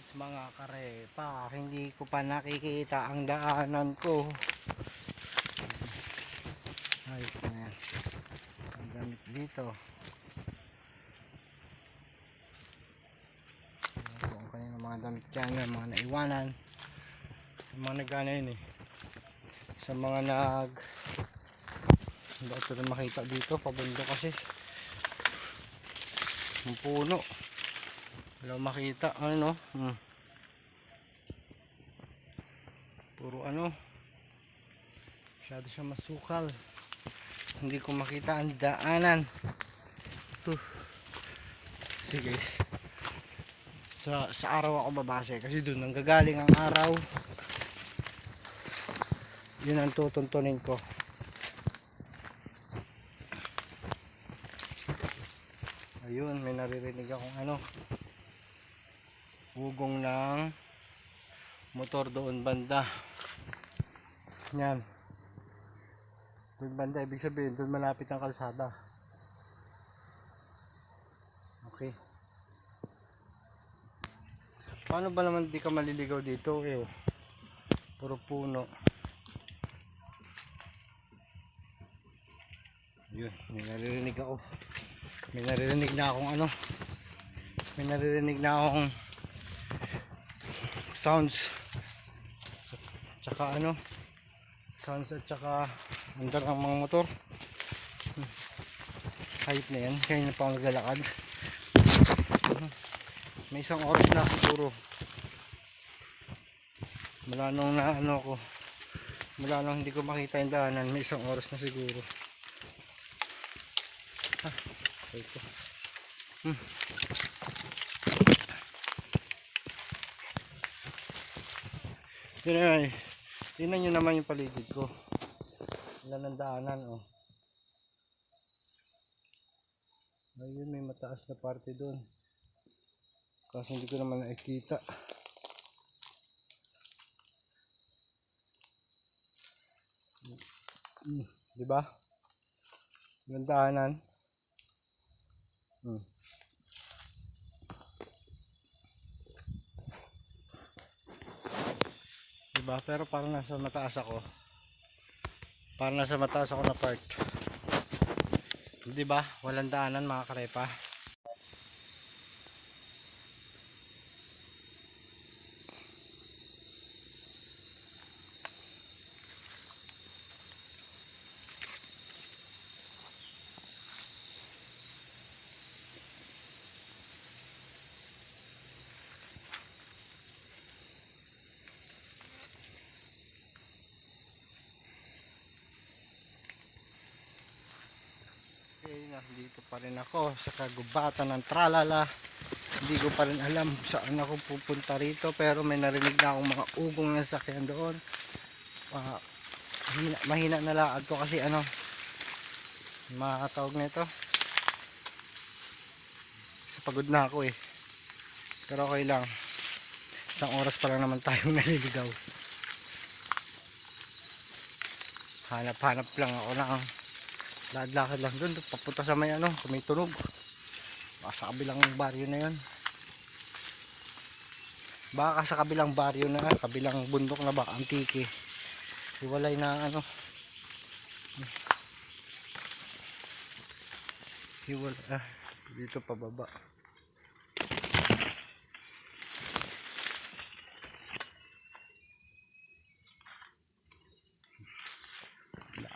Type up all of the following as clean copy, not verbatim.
Alright mga karepa, hindi ko pa nakikita ang daanan ko. Ayos na yan. Ang gamit dito. Kung kanina mga damit dyan, mga naiwanan. Yung mga nagana yun eh. Sa mga hindi ito na makita dito, pabundo kasi. Yung puno. Wala makita, ano. Puro ano. Masyado siya masukal. Hindi ko makita ang daanan. Sige. Sa araw ako babase kasi doon nanggagaling ang araw. Yun ang tutuntunin ko. Ayun, may naririnig akong ano. Hugong ng motor doon banda. Yan. Doon banda, ibig sabihin doon malapit ang kalsada. Okay. Paano ba naman di ka maliligaw dito eh? Puro puno. Yun, may naririnig ako. May naririnig na akong ano. May naririnig na akong sounds. Tsaka ano? Sounds at tsaka andar ang mga motor. Kahit na yan, kaya na pa akong naglalakad. May isang oras na siguro. Mula nung na ano ko, mula nung hindi ko makita yung daanan, may isang oras na siguro. Ito. Yun ay, tingnan nyo naman yung paligid ko. Wala ng daanan oh. Ayun, may mataas na parte doon. Kasi hindi ko naman nakikita. Diba? Yung daanan. Diba? Pero parang nasa mataas ako. Parang nasa mataas ako na part. Diba? Walang daanan mga karepa. Okay, dito pa rin ako sa kagubatan ng Tralala. Hindi ko pa rin alam saan ako pupunta rito, pero may narinig na akong mga ugong na sakyan doon. Mahina na lakad ko kasi ano, makatawag na ito. Sa pagod na ako eh. Pero okay lang. Isang oras pa lang naman tayong naliligaw. Hanap-hanap lang ako ng lakad-lakad lang doon, papunta sa may ano, sa may tunog. Sa kabilang baryo na yun. Baka sa kabilang baryo na, kabilang bundok na ba, Antique. Hiwalay na ano. Hiwalay, dito pababa.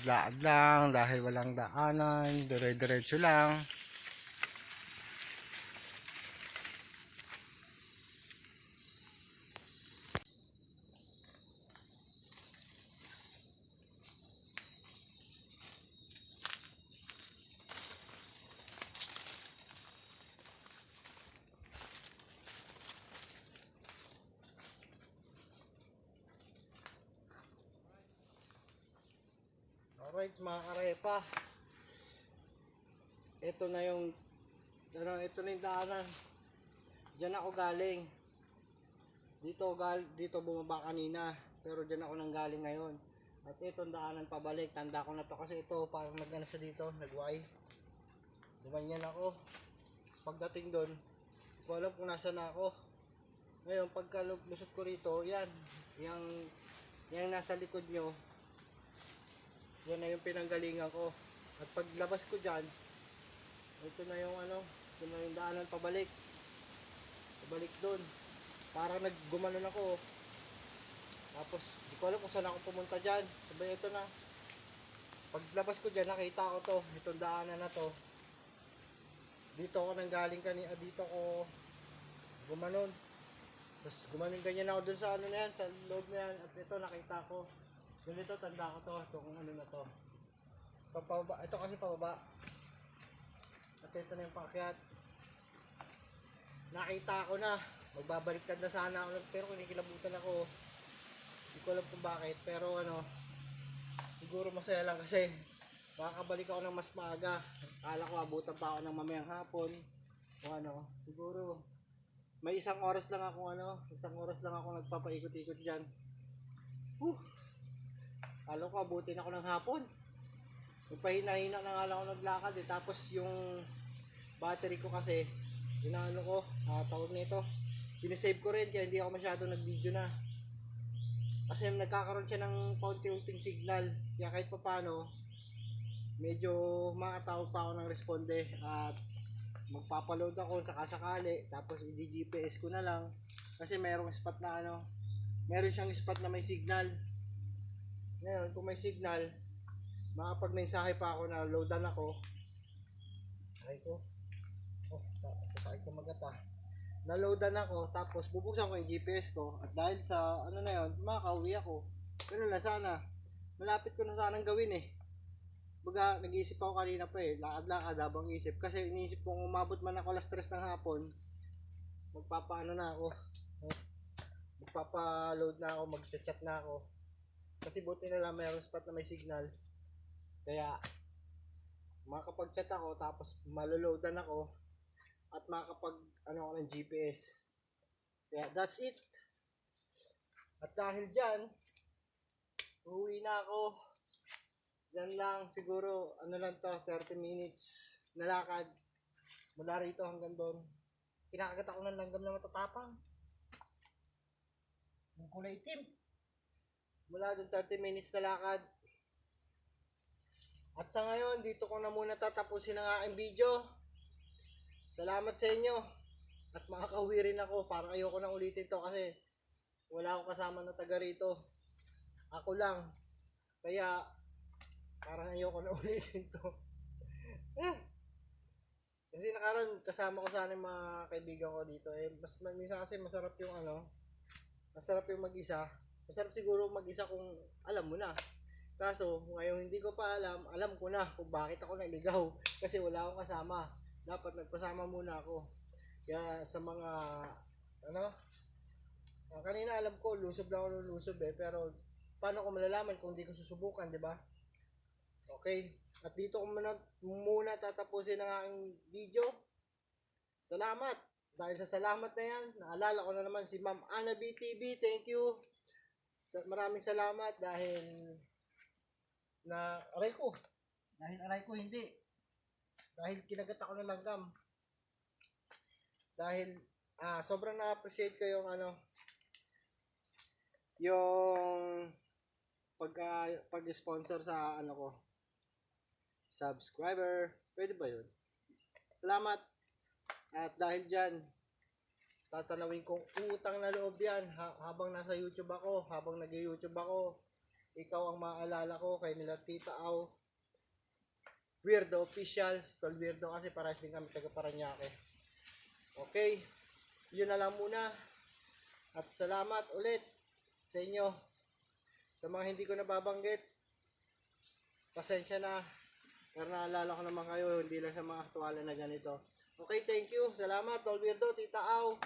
Laad lang dahil walang daanan, dire-diretso lang. Alright mga karepa, ito na yung ito na yung daanan. Diyan ako galing. Dito bumaba kanina, pero diyan ako nang galing ngayon. At itong daanan pabalik, tanda ko na to kasi ito parang nagano sa dito, nagway. Dumanyan ako. Pagdating doon, hindi ko alam kung nasaan ako. Ngayon, pagka lusot ko rito, yan. Yung nasa likod nyo, yan na yung pinanggalingan ko. At paglabas ko dyan, ito na yung ito na yung daanan pabalik. Pabalik doon. Parang naggumanon ako. Tapos, di ko alam kung saan ako pumunta dyan. Sabay ito na. Paglabas ko dyan, nakita ko to. Itong daanan na to. Dito ako nanggaling kanina. Dito ako gumanon. Tapos gumanon ganyan ako dun sa na yan. Sa loob na yan. At ito nakita ko. Ganito, tanda ko to. Ito kung ano na to. Ito, pababa. Ito kasi pababa. At ito na yung paakyat. Nakita ko na. Magbabaliktad na sana ako. Pero kinikilabutan ako. Hindi ko alam kung bakit. Pero siguro masaya lang kasi makakabalik ako ng mas maaga. Akala ko abutan pa ako ng mamayang hapon. O siguro may isang oras lang ako nagpapaikot-ikot diyan. Akala ko abutin ako ng hapon. Nagpahina-hina na nga lang ako naglakad eh. Tapos yung battery ko kasi tawag nito, sinisave ko rin kaya hindi ako masyadong nag-video na. Kasi nagkakaroon siya ng paunti-unting signal. Kaya kahit pa paano, medyo makatawag pa ako ng responde. At magpapaload ako sakasakali. Tapos i-GPS ko na lang. Kasi merong spot na meron siyang spot na may signal. Ngayon, kung may signal, makapag-mensahe pa ako na loadan ako. Ay ko. Sasakit ko magata. Naloadan ako, tapos bubuksan ko yung GPS ko at dahil sa na yun, makakauwi ako. Ganun na sana. Malapit ko na sanang gawin eh. Baga, nag-iisip ako kanina pa eh. Lakad-lakad habang isip. Kasi iniisip ko kung umabot man ako alas 3 ng hapon, magpapa-load na ako, mag-chat na ako. Kasi buti na lang mayroong spot na may signal. Kaya, makakapag-chat ako, tapos maloloadan ako. At makakapag ako ng GPS. Kaya that's it. At dahil dyan, uwi na ako. Yan lang siguro lang to, 30 minutes na lakad mula rito hanggang doon. Kinakagat ako ng langgam na matatapang. Yung kulay itim. Mula doon 30 minutes na lakad. At sa ngayon, dito ko na muna tatapusin ang aking video. Salamat sa inyo. At makakauwi rin ako. Parang ayoko na ulitin to kasi wala akong kasama na taga rito. Ako lang. Kaya parang ayoko na ulitin to. Kasi nakaraan kasama ko sana yung mga kaibigan ko dito. Minsan kasi masarap yung masarap yung mag-isa. Masarap siguro mag-isa kung alam mo na. Kaso ngayon hindi ko pa alam ko na kung bakit ako naligaw. Kasi wala akong kasama. Dapat nagpasama muna ako. Kaya sa mga kanina alam ko lusob lang ako ng lusob eh, pero paano ko malalaman kung di ko susubukan, di ba? Okay, at dito ko muna tatapusin ang aking video. Salamat. Dahil sa salamat na yan, naalala ko na naman si Ma'am Ana BTV. Thank you. Maraming salamat dahil aray ko hindi. Dahil kinagat ako ng langgam. Dahil sobrang na-appreciate ko yung yung pag-sponsor sa ko, subscriber. Pwede ba yun? Salamat. At dahil dyan, tatanawin kong utang na loob yan habang nasa YouTube ako, habang nag-YouTube ako. Ikaw ang maalala ko kay nila Tita Au Weirdo Official. Tol Weirdo kasi parehas din kami taga Paranaque. Okay, yun na lang muna. At salamat ulit sa inyo. Sa mga hindi ko nababanggit, pasensya na. Pero naalala ko naman kayo, hindi lang sa mga aktualan na ganito. Okay, thank you. Salamat, Tol Weirdo, Tita Au,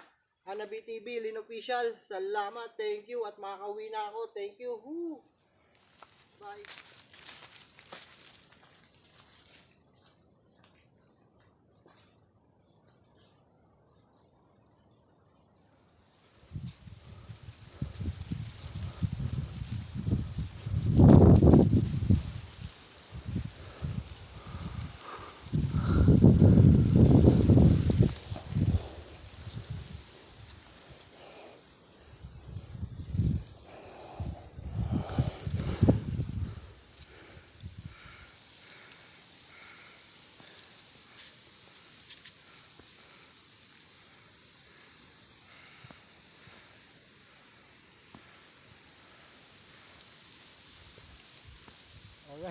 Ana BTV, Lin Official. Salamat, thank you. At makakauwi na ako. Thank you. Woo! Bye.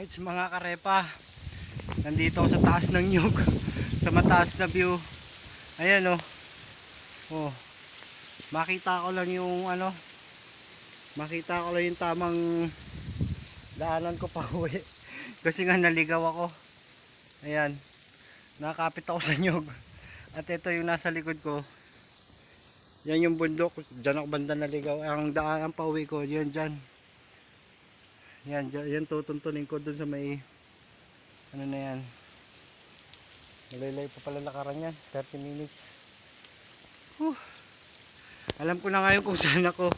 Alright mga karepa, nandito ako sa taas ng nyug, sa mataas na view. Ayan oh. Oh. Makita ko lang yung makita ko lang yung tamang daanan ko pa uwi. Kasi nga naligaw ako. Ayan. Nakakapit ako sa nyug. At ito yung nasa likod ko. Yan yung bundok. Diyan ako banda naligaw. Ang daanan pa uwi ko, yan dyan. Yan tutuntunin ko dun sa may ano na yan. Malaylay pa pala lakaran yan. 30 minutes. Alam ko na ngayon kung saan ako.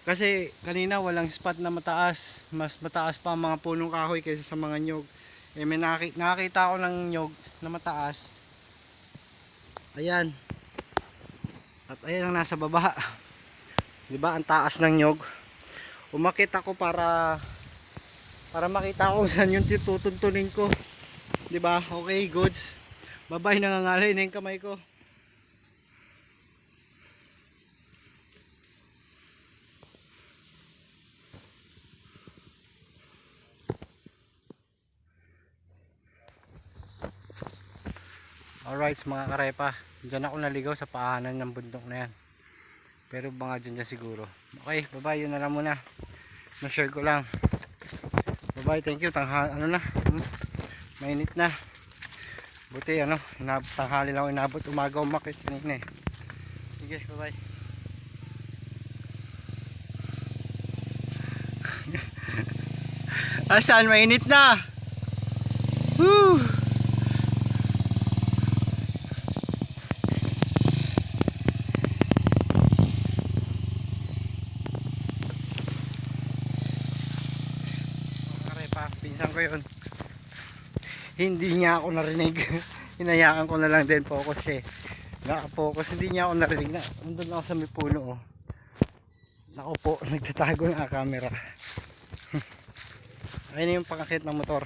Kasi kanina walang spot na mataas. Mas mataas pa ang mga punong kahoy kaysa sa mga nyog. Eh may nakakita ako ng nyog na mataas. Ayan. At ayan ang nasa baba. 'Di ba ang taas ng nyog? Umakit ako para makita ko saan yung tutuntunin ko. 'Di ba? Okay, goods. Bye-bye, nangangalay na yung kamay ko. Alright mga karepa, dyan ako naligaw sa paanan ng bundok na yan. Pero mga dyan siguro. Okay, bye bye, yun na lang muna. Na-share ko lang. Bye bye, thank you. Mainit na. Buti tanghali lang ako inabot. Umaga umakit kanina eh. Sige, bye bye. Asan, mainit na. Woo! Pinsan ko yun, hindi niya ako narinig. Hinayaan ko na lang din, focus eh, naka-focus, hindi niya ako narinig na nandun ako sa may puno oh. Nakaupo, nagtatago ng camera. Ayun yung pangakit ng motor,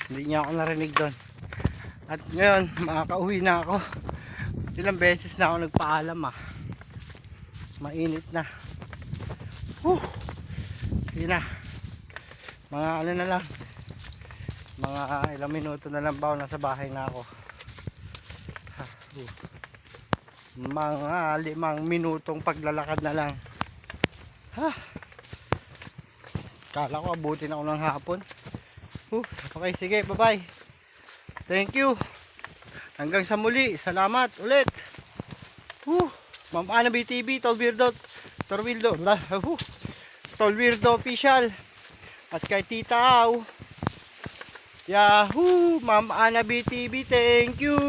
hindi niya ako narinig doon. At ngayon makakauwi na ako. Ilang beses na ako nagpaalam mainit na. Yun na, mga na lang, mga ilang minuto na lang ba nasa bahay na ako. Mga 5 minutong paglalakad na lang. Kala ko abutin ako ng hapon. Okay, sige, bye bye. Thank you. Hanggang sa muli, salamat ulit. Ma'am Ana BTV, Tolwirdo Official, at kay Tita Au. Yahoo! Ma'am Ana BTV, thank you.